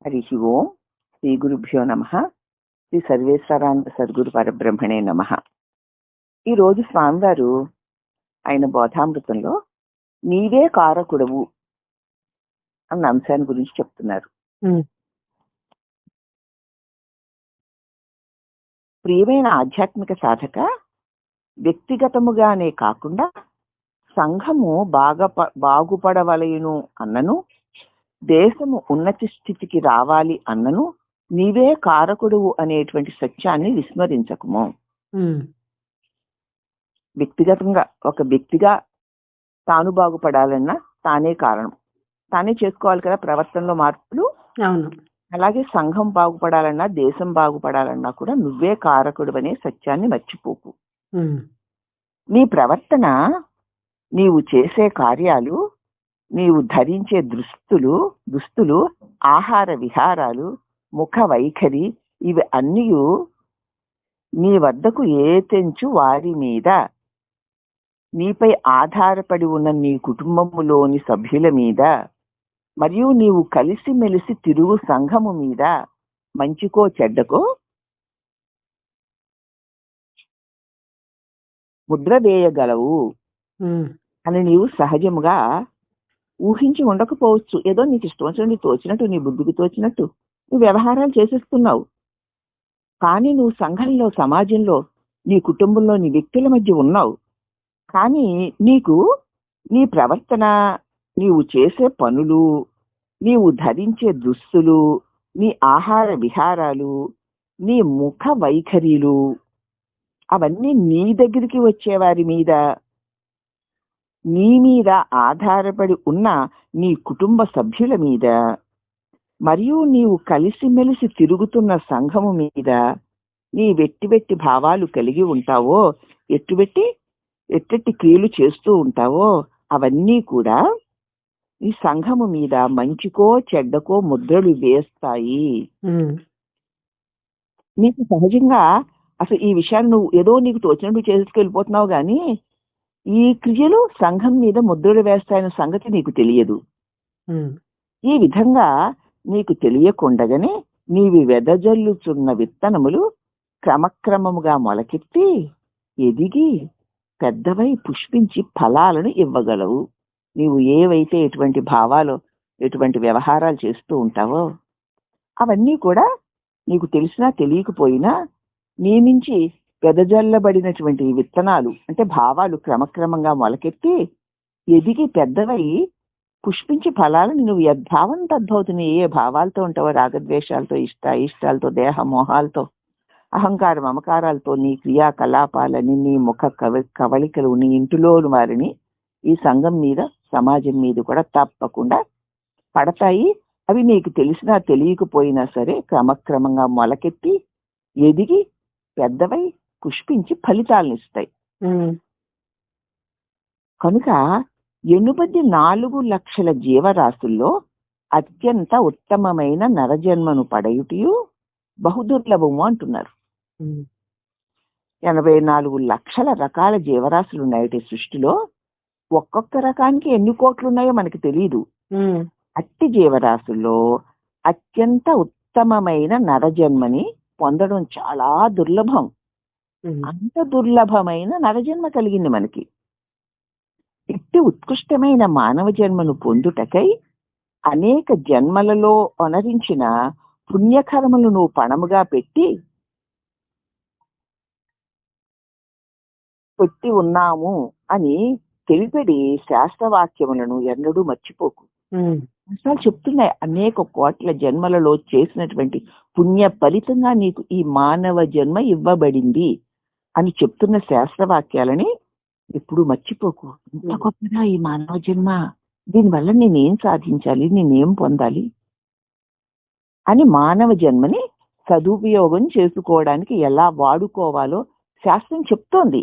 హరి ఓం. శ్రీ గురుభ్యో నమ. శ్రీ సర్వేశ్వరానంద సద్గురు పరబ్రహ్మణే నమ. ఈరోజు స్వామివారు ఆయన బోధామృతంలో నీవే కారకుడవు అన్న అంశాన్ని గురించి చెప్తున్నారు. ప్రియమైన ఆధ్యాత్మిక సాధక, వ్యక్తిగతముగానే కాకుండా సంఘము బాగుపడవలయును అన్నను, దేశము ఉన్నతి స్థితికి రావాలి అన్నను నీవే కారకుడువు అనేటువంటి సత్యాన్ని విస్మరించకము. వ్యక్తిగతంగా ఒక వ్యక్తిగా తాను బాగుపడాలన్నా తానే కారణం, తానే చేసుకోవాలి కదా ప్రవర్తనలో మార్పులు. అవును. అలాగే సంఘం బాగుపడాలన్నా, దేశం బాగుపడాలన్నా కూడా నువ్వే కారకుడు అనే సత్యాన్ని మర్చిపోకు. నీ ప్రవర్తన, నీవు చేసే కార్యాలు, నీవు ధరించే దుస్తులు, ఆహార విహారాలు, ముఖ వైఖరి, ఇవి అన్నీ నీ వద్దకు ఏతెంచు వారి మీద, నీపై ఆధారపడి ఉన్న నీ కుటుంబములోని సభ్యుల మీద, మరియు నీవు కలిసిమెలిసి తిరుగు సంఘము మీద మంచికో చెడ్డకో ముద్ర వేయగలవు అని నీవు సహజముగా ఊహించి ఉండకపోవచ్చు. ఏదో నీకు ఇష్టం వచ్చినట్టు, తోచినట్టు, నీ బుద్ధికి తోచినట్టు నువ్వు వ్యవహారాలు చేసేస్తున్నావు. కానీ నువ్వు సంఘంలో, సమాజంలో, నీ కుటుంబంలో, నీ వ్యక్తుల మధ్య ఉన్నావు. కానీ నీకు నీ ప్రవర్తన, నీవు చేసే పనులు, నీవు ధరించే దుస్తులు, నీ ఆహార విహారాలు, నీ ముఖ వైఖరిలు, అవన్నీ నీ దగ్గరికి వచ్చేవారి మీద, నీ మీద ఆధారపడి ఉన్న నీ కుటుంబ సభ్యుల మీద, మరియు నీవు కలిసిమెలిసి తిరుగుతున్న సంఘము మీద నీ వెట్టి భావాలు కలిగి ఉంటావో, ఎట్టి క్రియలు చేస్తూ ఉంటావో, అవన్నీ కూడా ఈ సంఘము మీద మంచికో చెడ్డకో ముద్రలు వేస్తాయి. నీకు సహజంగా అసలు ఈ విషయాన్ని నువ్వు ఏదో నీకు తోచినట్టు చేసుకెళ్ళిపోతున్నావు, కానీ ఈ క్రియలు సంఘం మీద ముద్రలు వేస్తాయన్న సంగతి నీకు తెలియదు. ఈ విధంగా నీకు తెలియకుండగానే నీవి వెదజల్లుచున్న విత్తనములు క్రమక్రమముగా మొలకెత్తి ఎదిగి పెద్దవై పుష్పించి ఫలాలను ఇవ్వగలవు. నీవు ఏవైతే ఎటువంటి భావాలు, ఎటువంటి వ్యవహారాలు చేస్తూ ఉంటావో అవన్నీ కూడా నీకు తెలిసినా తెలియకపోయినా నీ నుంచి వెదజల్లబడినటువంటి విత్తనాలు, అంటే భావాలు క్రమక్రమంగా మొలకెత్తి ఎదిగి పెద్దవై పుష్పించి ఫలాలను నువ్వు యద్భావం తద్భవతిని, ఏ భావాలతో ఉంటావో, రాగద్వేషాలతో, ఇష్టాలతో, దేహ మోహాలతో, అహంకార మమకారాలతో నీ క్రియాకలాపాలని, నీ ముఖ కవళికలు, నీ ఇంటిలోని వారిని ఈ సంఘం మీద, సమాజం మీద కూడా తప్పకుండా పడతాయి. అవి నీకు తెలిసినా తెలియకపోయినా సరే క్రమక్రమంగా మొలకెత్తి ఎదిగి పెద్దవై పుష్పించి ఫలితాలను ఇస్తాయి. కనుక 84 లక్షల జీవరాశుల్లో అత్యంత ఉత్తమమైన నరజన్మను పడయుటియు బహుదుర్లభము అంటున్నారు. 84 లక్షల రకాల జీవరాశులు ఉన్నాయి సృష్టిలో. ఒక్కొక్క రకానికి ఎన్ని కోట్లు ఉన్నాయో మనకి తెలియదు. అట్టి జీవరాశుల్లో అత్యంత ఉత్తమమైన నరజన్మని పొందడం చాలా దుర్లభం. అంత దుర్లభమైన నరజన్మ కలిగింది మనకి. ఇట్టి ఉత్కృష్టమైన మానవ జన్మను పొందుటకై అనేక జన్మలలో అనరించిన పుణ్యకర్మలు నువ్వు పణముగా పెట్టి ఉన్నాము అని తెలిపడి శాస్త్రవాక్యములను ఎన్నడూ మర్చిపోకు. అసలు చెప్తున్నాయి, అనేక కోట్ల జన్మలలో చేసినటువంటి పుణ్య ఫలితంగా నీకు ఈ మానవ జన్మ ఇవ్వబడింది అని చెప్తున్న శాస్త్రవాక్యాలని ఎప్పుడు మర్చిపోకు. ఇంత గొప్పదా ఈ మానవ జన్మ, దీనివల్ల నేనేం సాధించాలి, నేనేం పొందాలి అని మానవ జన్మని సదుపయోగం చేసుకోవడానికి ఎలా వాడుకోవాలో శాస్త్రం చెప్తోంది.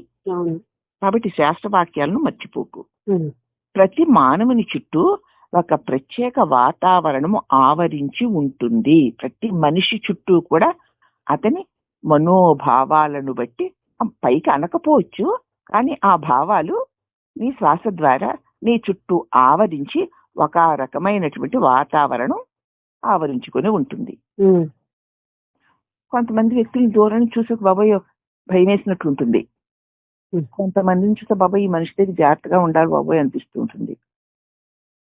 కాబట్టి శాస్త్రవాక్యాలను మర్చిపోకు. ప్రతి మానవుని చుట్టూ ఒక ప్రత్యేక వాతావరణము ఆవరించి ఉంటుంది. ప్రతి మనిషి చుట్టూ కూడా అతని మనోభావాలను బట్టి, పైకి అనకపోవచ్చు కానీ ఆ భావాలు నీ శ్వాస ద్వారా నీ చుట్టూ ఆవరించి ఒక రకమైనటువంటి వాతావరణం ఆవరించుకొని ఉంటుంది. కొంతమంది వ్యక్తులు దూరం చూసి బాబాయ్ భయం వేసినట్లు ఉంటుంది. కొంతమందిని చూస్తే బాబాయ్ ఈ మనిషి దగ్గర జాగ్రత్తగా ఉండాలి బాబాయ్ అనిపిస్తూ ఉంటుంది.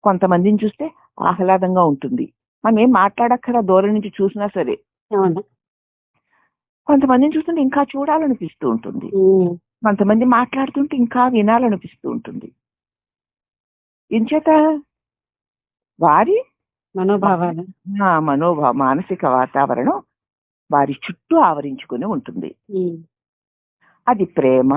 కొంతమందిని చూస్తే ఆహ్లాదంగా ఉంటుంది. మనం ఏం మాట్లాడక్కర దూరం నుంచి చూసినా సరే. కొంతమందిని చూస్తుంటే ఇంకా చూడాలనిపిస్తూ ఉంటుంది. కొంతమంది మాట్లాడుతుంటే ఇంకా వినాలనిపిస్తూ ఉంటుంది. ఎంచేత వారి మానసిక వాతావరణం వారి చుట్టూ ఆవరించుకుని ఉంటుంది. అది ప్రేమ,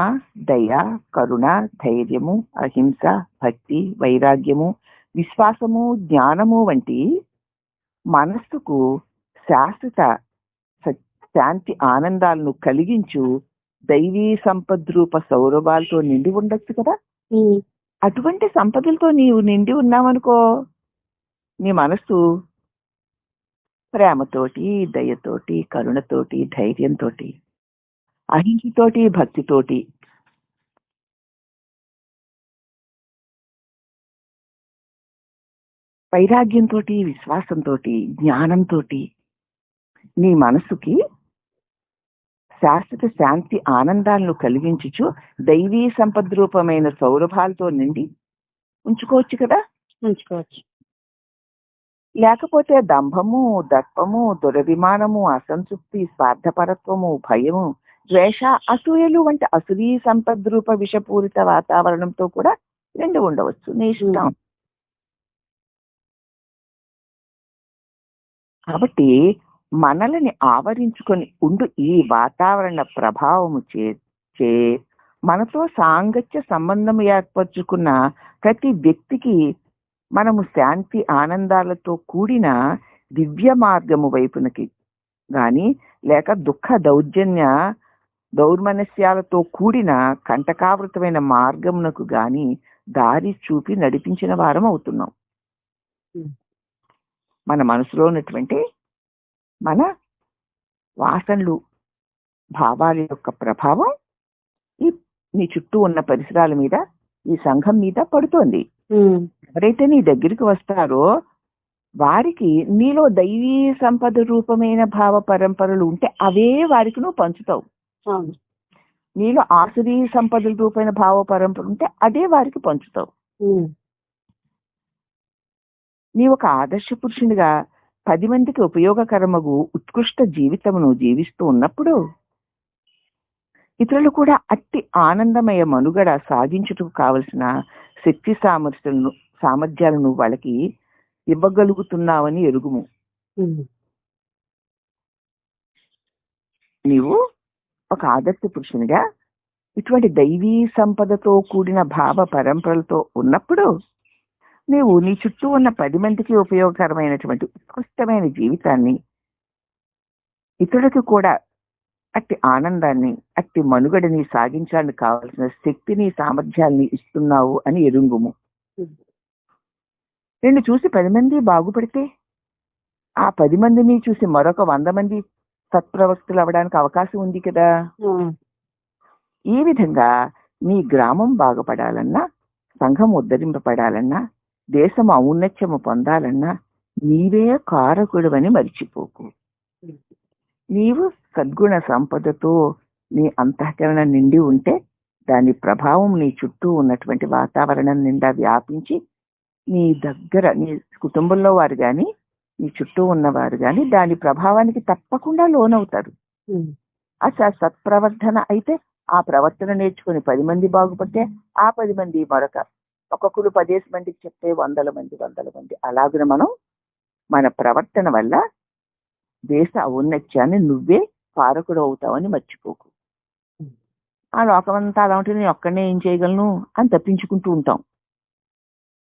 దయ, కరుణ, ధైర్యము, అహింస, భక్తి, వైరాగ్యము, విశ్వాసము, జ్ఞానము వంటి మనస్సుకు శాశ్వత శాంతి ఆనందాలను కలిగించు దైవీ సంపద్రూప సౌరభాలతో నిండి ఉండొచ్చు కదా. అటువంటి సంపదలతో నీవు నిండి ఉన్నావనుకో, నీ మనస్సు ప్రేమతోటి, దయతోటి, కరుణతోటి, ధైర్యంతో, అహింసతోటి, భక్తితోటి, వైరాగ్యంతో, విశ్వాసంతో, జ్ఞానంతో నీ మనసుకి శాశ్వత శాంతి ఆనందాలను కలిగించుచు దైవీ సంపద్రూపమైన సౌరభాలతో నిండి ఉంచుకోవచ్చు కదా. ఉంచుకోవచ్చు. లేకపోతే దంభము, దర్పము, దురభిమానము, అసంతృప్తి, స్వార్థపరత్వము, భయము, ద్వేష, అసూయలు వంటి అసురీ సంపద్రూప విషపూరిత వాతావరణంతో కూడా నిండి ఉండవచ్చు. నీ ఇష్టం. కాబట్టి మనల్ని ఆవరించుకొని ఉండు ఈ వాతావరణ ప్రభావము చే మనతో సాంగత్య సంబంధం ఏర్పరచుకున్న ప్రతి వ్యక్తికి మనము శాంతి ఆనందాలతో కూడిన దివ్య మార్గము వైపునకి గాని, లేక దుఃఖ దౌర్మనస్యాలతో కూడిన కంటకావృతమైన మార్గమునకు గాని దారి చూపి నడిపించిన వారం అవుతున్నాం. మన మనసులో ఉన్నటువంటి మన వాసనలు, భావాల యొక్క ప్రభావం నీ చుట్టూ ఉన్న పరిసరాల మీద, ఈ సంఘం మీద పడుతోంది. ఎవరైతే నీ దగ్గరికి వస్తారో వారికి నీలో దైవీ సంపద రూపమైన భావ పరంపరలు ఉంటే అవే వారికి నువ్వు పంచుతావు. నీలో ఆసురీ సంపదల రూపమైన భావ పరంపర ఉంటే అదే వారికి పంచుతావు. నీ ఒక ఆదర్శ పురుషునిగా 10 మందికి ఉపయోగకరమగు ఉత్కృష్ట జీవితమును జీవిస్తూ ఉన్నప్పుడు ఇతరులు కూడా అట్టి ఆనందమయ మనుగడ సాగించుటకు కావలసిన శక్తి సామర్థ్యాలను వాళ్ళకి ఇవ్వగలుగుతున్నావని ఎరుగుము. నీవు ఒక ఆదర్శ పురుషునిగా ఇటువంటి దైవీ సంపదతో కూడిన భావ పరంపరలతో ఉన్నప్పుడు నీవు నీ చుట్టూ ఉన్న 10 మందికి ఉపయోగకరమైనటువంటి ఉత్కృష్టమైన జీవితాన్ని, ఇతరులకు కూడా అట్టి ఆనందాన్ని, అట్టి మనుగడని సాగించడానికి కావాల్సిన శక్తిని, సామర్థ్యాన్ని ఇస్తున్నావు అని ఎరుంగుము. నిన్ను చూసి 10 మంది బాగుపడితే ఆ 10 మందిని చూసి మరొక 100 మంది సత్ప్రవక్తలు అవడానికి అవకాశం ఉంది కదా. ఈ విధంగా నీ గ్రామం బాగుపడాలన్నా, సంఘం ఉద్ధరింపబడాలన్నా, దేశం ఔన్నత్యము పొందాలన్నా నీవే కారకుడు అని మర్చిపోకు. నీవు సద్గుణ సంపదతో నీ అంతఃకరణ నిండి ఉంటే దాని ప్రభావం నీ చుట్టూ ఉన్నటువంటి వాతావరణం నిండా వ్యాపించి నీ దగ్గర, నీ కుటుంబంలో వారు గాని, నీ చుట్టూ ఉన్నవారు గాని దాని ప్రభావానికి తప్పకుండా లోనవుతారు. అసలు సత్ప్రవర్తన అయితే ఆ ప్రవర్తన నేర్చుకుని 10 మంది బాగుపడితే ఆ 10 మంది ఒక్కొక్కరు 10 మందికి చెప్తే 100 మంది అలాగే మనం మన ప్రవర్తన వల్ల దేశ ఔన్నత్యాన్ని నువ్వే కారకుడు అవుతావని మర్చిపోకు. ఆ లోకమంతా అలా ఉంటే నేను ఒక్కడనే ఏం చేయగలను అని తప్పించుకుంటూ ఉంటాం.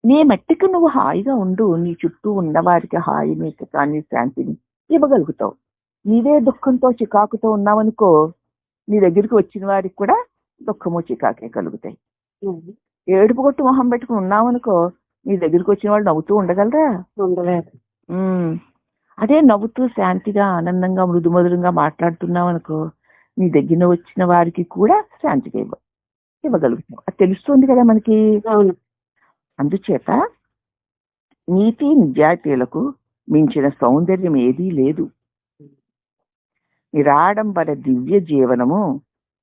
నీ మట్టికి నువ్వు హాయిగా ఉండు, నీ చుట్టూ ఉన్నవారికి హాయిని, సుఖాన్ని, శాంతిని ఇవ్వగలుగుతావు. నీవే దుఃఖంతో చికాకుతో ఉన్నావనుకో, నీ దగ్గరికి వచ్చిన వారికి కూడా దుఃఖము చికాకే కలుగుతాయి. ఏడుపు కొట్టు మొహం పెట్టుకుని ఉన్నావనుకో, నీ దగ్గరికి వచ్చిన వాళ్ళు నవ్వుతూ ఉండగలరా? ఉండలేదు. అదే నవ్వుతూ శాంతిగా, ఆనందంగా, మృదుమధురంగా మాట్లాడుతున్నావు అనుకో, నీ దగ్గర వచ్చిన వారికి కూడా శాంతిగా ఇవ్వగలుగుతాం. అది తెలుస్తుంది కదా మనకి. అందుచేత నీతి నిజాయితీలకు మించిన సౌందర్యం ఏదీ లేదు. నిరాడంబర దివ్య జీవనము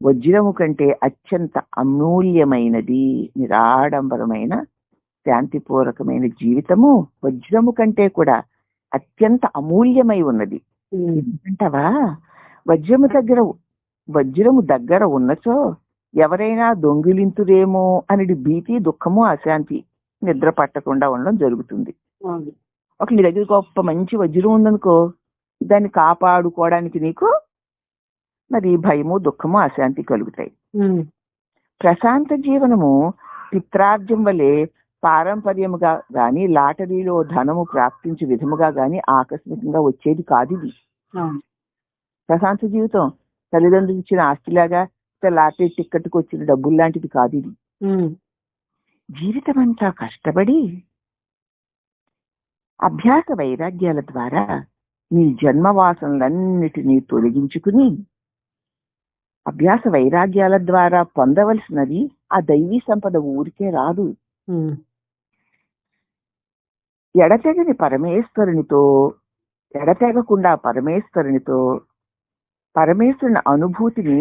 వజ్రము కంటే అత్యంత అమూల్యమైనది. నిరాడంబరమైన శాంతిపూర్వకమైన జీవితము వజ్రము కంటే కూడా అత్యంత అమూల్యమై ఉన్నది. అంటావా? వజ్రము దగ్గర ఉన్నచో ఎవరైనా దొంగిలింతురేమో అని భీతి, దుఃఖము, అశాంతి నిద్ర పట్టకుండా ఉండడం జరుగుతుంది. ఒక నీ దగ్గర గొప్ప మంచి వజ్రం ఉందనుకో, దాన్ని కాపాడుకోవడానికి నీకు మరి భయము, దుఃఖము, అశాంతి కలుగుతాయి. ప్రశాంత జీవనము పిత్రార్జం వలె పారంపర్యముగా గాని, లాటరీలో ధనము ప్రాప్తించే విధముగా గాని ఆకస్మికంగా వచ్చేది కాదు. ఇది ప్రశాంత జీవితం తల్లిదండ్రులు ఇచ్చిన ఆస్తిలాగా లాటరీ టిక్కెట్కి వచ్చిన డబ్బులు లాంటిది కాదు. ఇది జీవితం అంతా కష్టపడి అభ్యాస వైరాగ్యాల ద్వారా నీ జన్మవాసనలన్నిటినీ తొలగించుకుని, అభ్యాస వైరాగ్యాల ద్వారా పొందవలసినది ఆ దైవీ సంపద ఊరికే రాదు. ఎడతెగకుండా పరమేశ్వరునితో పరమేశ్వరుని అనుభూతిని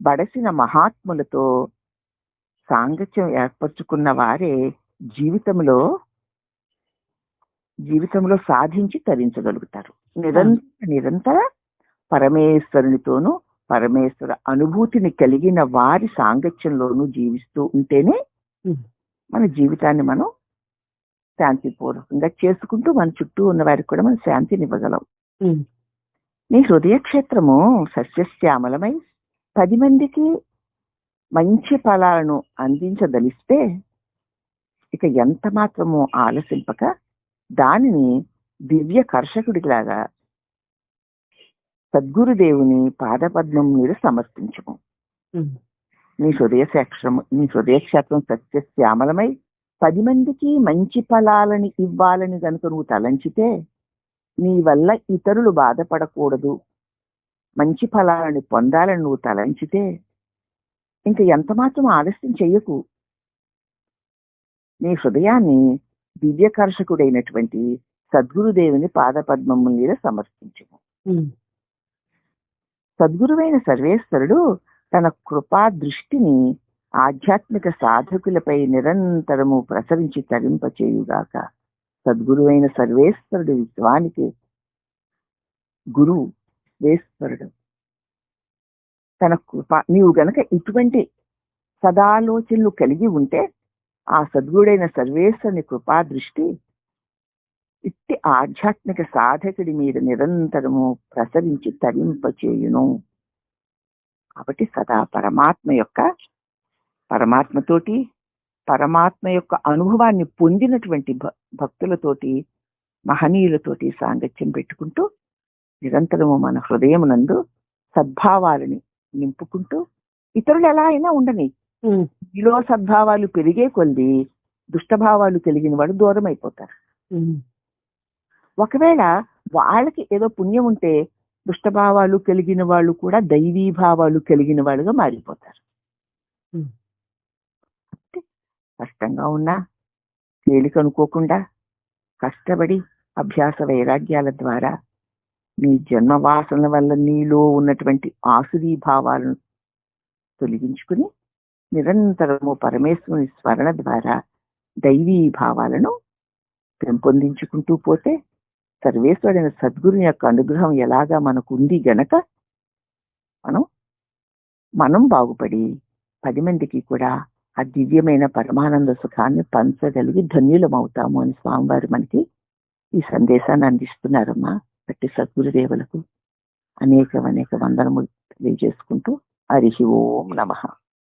బడసిన మహాత్ములతో సాంగత్యం ఏర్పరచుకున్న వారే జీవితంలో సాధించి తరించగలుగుతారు. నిరంతర పరమేశ్వరునితోనూ పరమేశ్వర అనుభూతిని కలిగిన వారి సాంగత్యంలోనూ జీవిస్తూ ఉంటేనే మన జీవితాన్ని మనం శాంతిపూర్వకంగా చేసుకుంటూ మన చుట్టూ ఉన్న వారికి కూడా మనం శాంతిని ఇవ్వగలం. నీ హృదయ క్షేత్రము సస్యశ్యామలమై 10 మందికి మంచి ఫలాలను అందించదలిస్తే ఇక ఎంత మాత్రమూ ఆలసింపక దానిని దివ్య కర్షకుడిలాగా సద్గురుదేవుని పాదపద్మం మీద సమర్పించము. నీ హృదయ క్షేత్రం సస్యశ్యామలమై 10 మందికి మంచి ఫలాలని ఇవ్వాలని కనుక నువ్వు తలంచితే, నీ వల్ల ఇతరులు బాధపడకూడదు, మంచి ఫలాలని పొందాలని నువ్వు తలంచితే ఇంక ఎంత మాత్రం ఆలస్యం చెయ్యకు. నీ హృదయాన్ని దివ్యకర్షకుడైనటువంటి సద్గురుదేవుని పాదపద్మము మీద సమర్పించము. సద్గురువైన సర్వేశ్వరుడు తన కృపా దృష్టిని ఆధ్యాత్మిక సాధకులపై నిరంతరము ప్రసరించి తరింపచేయుగాక. సద్గురువైన సర్వేశ్వరుడు విశ్వానికి గురువు వేశ్వరుడు. తన కృప నీవు గనక ఇటువంటి సదాలోచనలు కలిగి ఉంటే ఆ సద్గురుడైన సర్వేశ్వరుని కృపా దృష్టి ఇట్టి ఆధ్యాత్మిక సాధకుడి మీద నిరంతరము ప్రసరించి తరింపచేయును. కాబట్టి సదా పరమాత్మతోటి పరమాత్మ యొక్క అనుభవాన్ని పొందినటువంటి భక్తులతోటి, మహనీయులతోటి సాంగత్యం పెట్టుకుంటూ నిరంతరము మన హృదయమునందు సద్భావాలని నింపుకుంటూ, ఇతరులు ఎలా అయినా ఉండని, ఈలో సద్భావాలు పెరిగే కొద్ది దుష్టభావాలు కలిగిన వాడు దూరం అయిపోతారు. ఒకవేళ వాళ్ళకి ఏదో పుణ్యం ఉంటే దుష్టభావాలు కలిగిన వాళ్ళు కూడా దైవీ భావాలు కలిగిన వాళ్ళుగా మారిపోతారు. కష్టంగా ఉన్నా తేలికనుకోకుండా కష్టపడి అభ్యాస వైరాగ్యాల ద్వారా నీ జన్మవాసనల వల్ల నీలో ఉన్నటువంటి ఆసురీ భావాలను తొలగించుకుని నిరంతరము పరమేశ్వరుని స్మరణ ద్వారా దైవీ భావాలను పెంపొందించుకుంటూ పోతే సర్వేశ్వరుడైన సద్గురుని యొక్క అనుగ్రహం ఎలాగా మనకు ఉంది గనక మనం బాగుపడి 10 మందికి కూడా ఆ దివ్యమైన పరమానంద సుఖాన్ని పంచగలిగి ధన్యులమవుతాము అని స్వామివారు మనకి ఈ సందేశాన్ని అందిస్తున్నారమ్మా. అట్టి సద్గురుదేవులకు అనేక వందనములు తెలియజేసుకుంటూ హరి ఓం నమః.